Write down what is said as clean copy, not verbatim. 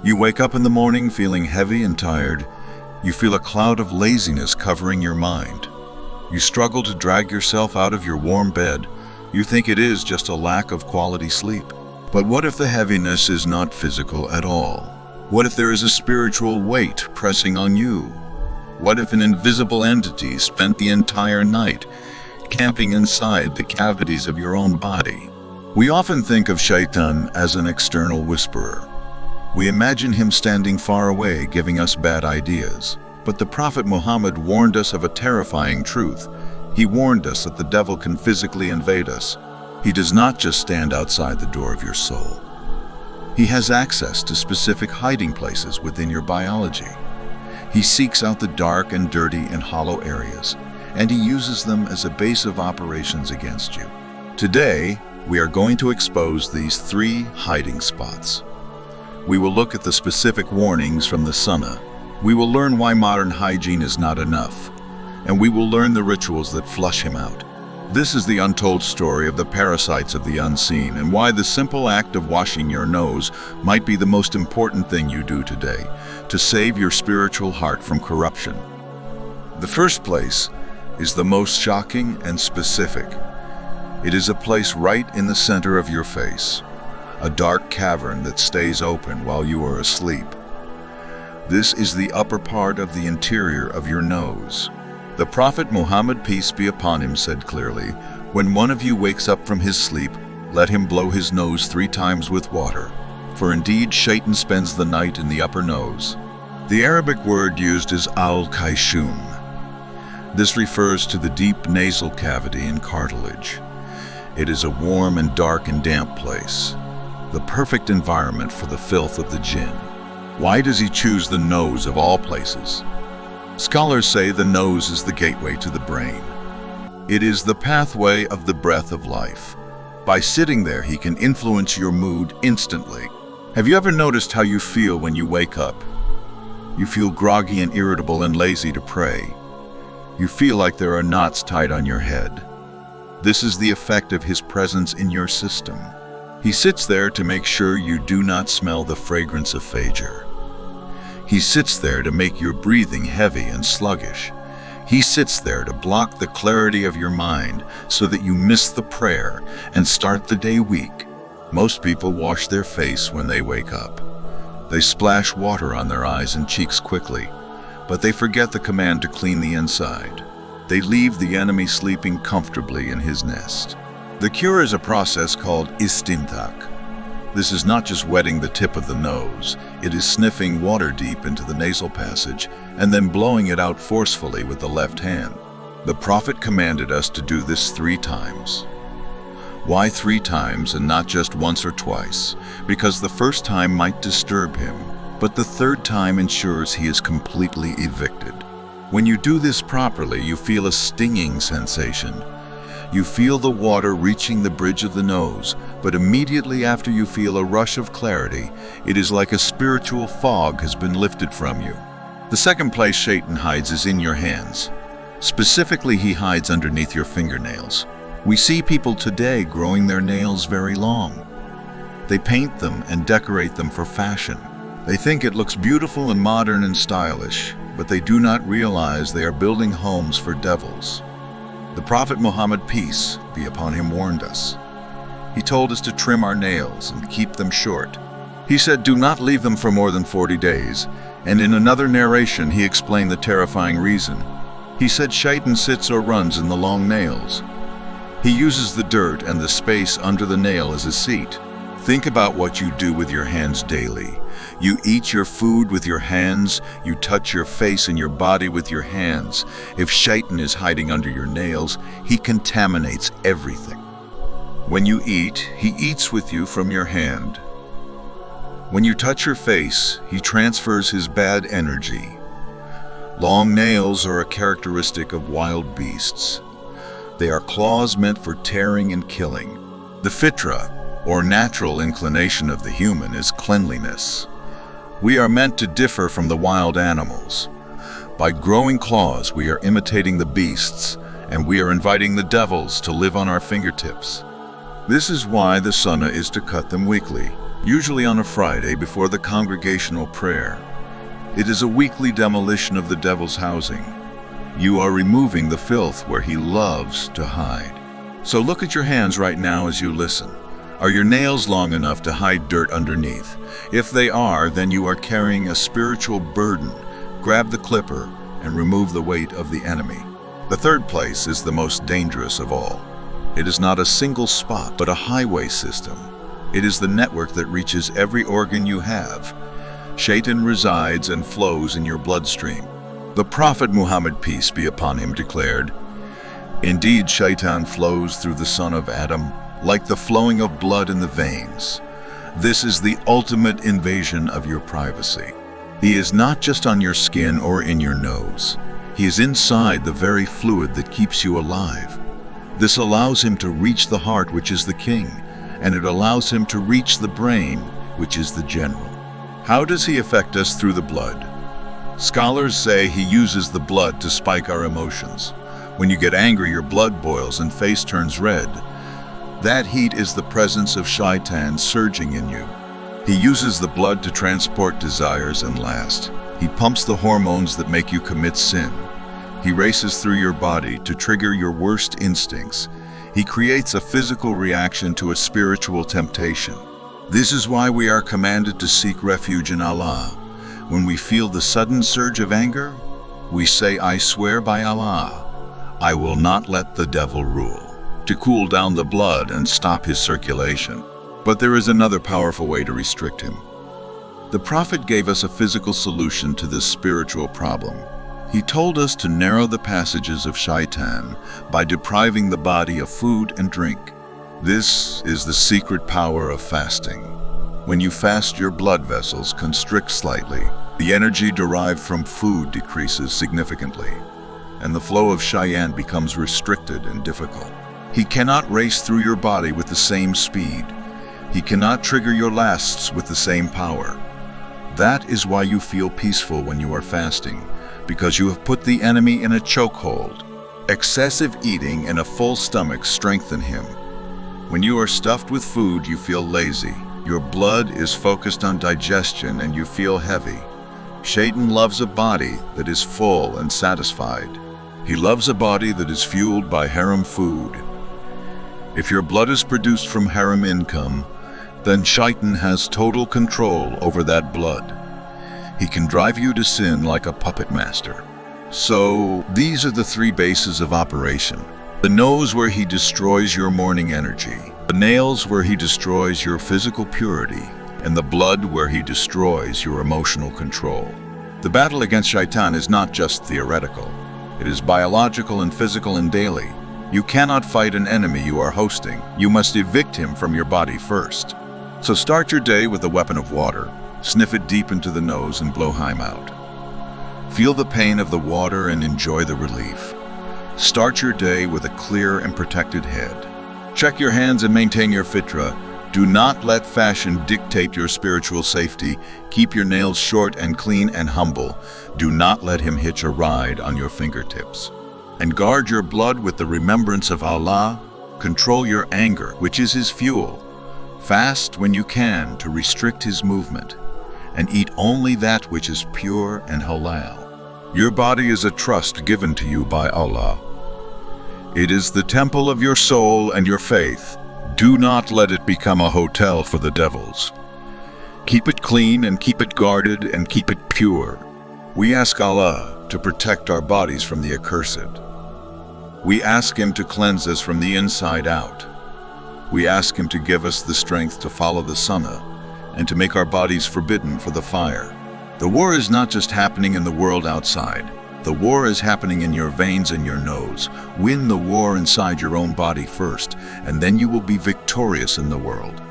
You wake up in the morning feeling heavy and tired. You feel a cloud of laziness covering your mind. You struggle to drag yourself out of your warm bed. You think it is just a lack of quality sleep. But what if the heaviness is not physical at all? What if there is a spiritual weight pressing on you? What if an invisible entity spent the entire night camping inside the cavities of your own body? We often think of Shaitan as an external whisperer. We imagine him standing far away giving us bad ideas. But the Prophet Muhammad warned us of a terrifying truth. He warned us that the devil can physically invade us. He does not just stand outside the door of your soul. He has access to specific hiding places within your biology. He seeks out the dark and dirty and hollow areas, and he uses them as a base of operations against you. Today, we are going to expose these 3 hiding spots. We will look at the specific warnings from the Sunnah. We will learn why modern hygiene is not enough, and we will learn the rituals that flush him out. This is the untold story of the parasites of the unseen, and why the simple act of washing your nose might be the most important thing you do today to save your spiritual heart from corruption. The first place is the most shocking and specific. It is a place right in the center of your face, a dark cavern that stays open while you are asleep. This is the upper part of the interior of your nose. The Prophet Muhammad, peace be upon him, said clearly, "When one of you wakes up from his sleep, let him blow his nose 3 times with water, for indeed Shaitan spends the night in the upper nose." The Arabic word used is al-kaishum. This refers to the deep nasal cavity and cartilage. It is a warm and dark and damp place, the perfect environment for the filth of the Jinn. Why does he choose the nose of all places? Scholars say the nose is the gateway to the brain. It is the pathway of the breath of life. By sitting there, he can influence your mood instantly. Have you ever noticed how you feel when you wake up? You feel groggy and irritable and lazy to pray. You feel like there are knots tied on your head. This is the effect of his presence in your system. He sits there to make sure you do not smell the fragrance of Fajr. He sits there to make your breathing heavy and sluggish. He sits there to block the clarity of your mind so that you miss the prayer and start the day weak. Most people wash their face when they wake up. They splash water on their eyes and cheeks quickly, but they forget the command to clean the inside. They leave the enemy sleeping comfortably in his nest. The cure is a process called istinthak. This is not just wetting the tip of the nose. It is sniffing water deep into the nasal passage and then blowing it out forcefully with the left hand. The Prophet commanded us to do this 3 times. Why 3 times and not just once or twice? Because the first time might disturb him, but the 3rd time ensures he is completely evicted. When you do this properly, you feel a stinging sensation. You feel the water reaching the bridge of the nose, but immediately after you feel a rush of clarity, it is like a spiritual fog has been lifted from you. The second place Shaitan hides is in your hands. Specifically, he hides underneath your fingernails. We see people today growing their nails very long. They paint them and decorate them for fashion. They think it looks beautiful and modern and stylish, but they do not realize they are building homes for devils. The Prophet Muhammad, peace be upon him, warned us. He told us to trim our nails and keep them short. He said, do not leave them for more than 40 days. And in another narration, he explained the terrifying reason. He said Shaitan sits or runs in the long nails. He uses the dirt and the space under the nail as a seat. Think about what you do with your hands daily. You eat your food with your hands. You touch your face and your body with your hands. If Shaitan is hiding under your nails, he contaminates everything. When you eat, he eats with you from your hand. When you touch your face, he transfers his bad energy. Long nails are a characteristic of wild beasts. They are claws meant for tearing and killing. The fitra, or natural inclination of the human, is cleanliness. We are meant to differ from the wild animals. By growing claws, we are imitating the beasts, and we are inviting the devils to live on our fingertips. This is why the sunnah is to cut them weekly. usually on a Friday before the congregational prayer. It is a weekly demolition of the devil's housing. You are removing the filth where he loves to hide. So look at your hands right now as you listen. Are your nails long enough to hide dirt underneath? If they are, then you are carrying a spiritual burden. Grab the clipper and remove the weight of the enemy. The third place is the most dangerous of all. It is not a single spot, but a highway system. It is the network that reaches every organ you have. Shaitan resides and flows in your bloodstream. The Prophet Muhammad, peace be upon him, declared, "Indeed, Shaitan flows through the son of Adam like the flowing of blood in the veins. This is the ultimate invasion of your privacy. He is not just on your skin or in your nose. He is inside the very fluid that keeps you alive. This allows him to reach the heart, which is the king, and it allows him to reach the brain, which is the general. How does he affect us through the blood? Scholars say he uses the blood to spike our emotions. When you get angry, your blood boils and face turns red. That heat is the presence of Shaitan surging in you. He uses the blood to transport desires and last. He pumps the hormones that make you commit sin. He races through your body to trigger your worst instincts. He creates a physical reaction to a spiritual temptation. This is why we are commanded to seek refuge in Allah. When we feel the sudden surge of anger, we say, "I swear by Allah, I will not let the devil rule," to cool down the blood and stop his circulation. But there is another powerful way to restrict him. The Prophet gave us a physical solution to this spiritual problem. He told us to narrow the passages of Shaitan by depriving the body of food and drink. This is the secret power of fasting. When you fast, your blood vessels constrict slightly. The energy derived from food decreases significantly, and the flow of Shaitan becomes restricted and difficult. He cannot race through your body with the same speed. He cannot trigger your lasts with the same power. That is why you feel peaceful when you are fasting, because you have put the enemy in a chokehold. Excessive eating and a full stomach strengthen him. When you are stuffed with food, you feel lazy. Your blood is focused on digestion and you feel heavy. Shaitan loves a body that is full and satisfied. He loves a body that is fueled by haram food. If your blood is produced from haram income, then Shaitan has total control over that blood. He can drive you to sin like a puppet master. So, these are the three bases of operation. The nose, where he destroys your morning energy. The nails, where he destroys your physical purity. And the blood, where he destroys your emotional control. The battle against Shaitan is not just theoretical. It is biological and physical and daily. You cannot fight an enemy you are hosting. You must evict him from your body first. So start your day with a weapon of water. Sniff it deep into the nose and blow him out. Feel the pain of the water and enjoy the relief. Start your day with a clear and protected head. Check your hands and maintain your fitra. Do not let fashion dictate your spiritual safety. Keep your nails short and clean and humble. Do not let him hitch a ride on your fingertips. And guard your blood with the remembrance of Allah. Control your anger, which is his fuel. Fast when you can to restrict his movement. And eat only that which is pure and halal. Your body is a trust given to you by Allah. It is the temple of your soul and your faith. Do not let it become a hotel for the devils. Keep it clean and keep it guarded and keep it pure. We ask Allah to protect our bodies from the accursed. We ask him to cleanse us from the inside out. We ask him to give us the strength to follow the sunnah and to make our bodies forbidden for the fire. The war is not just happening in the world outside. The war is happening in your veins and your nose. Win the war inside your own body first, and then you will be victorious in the world.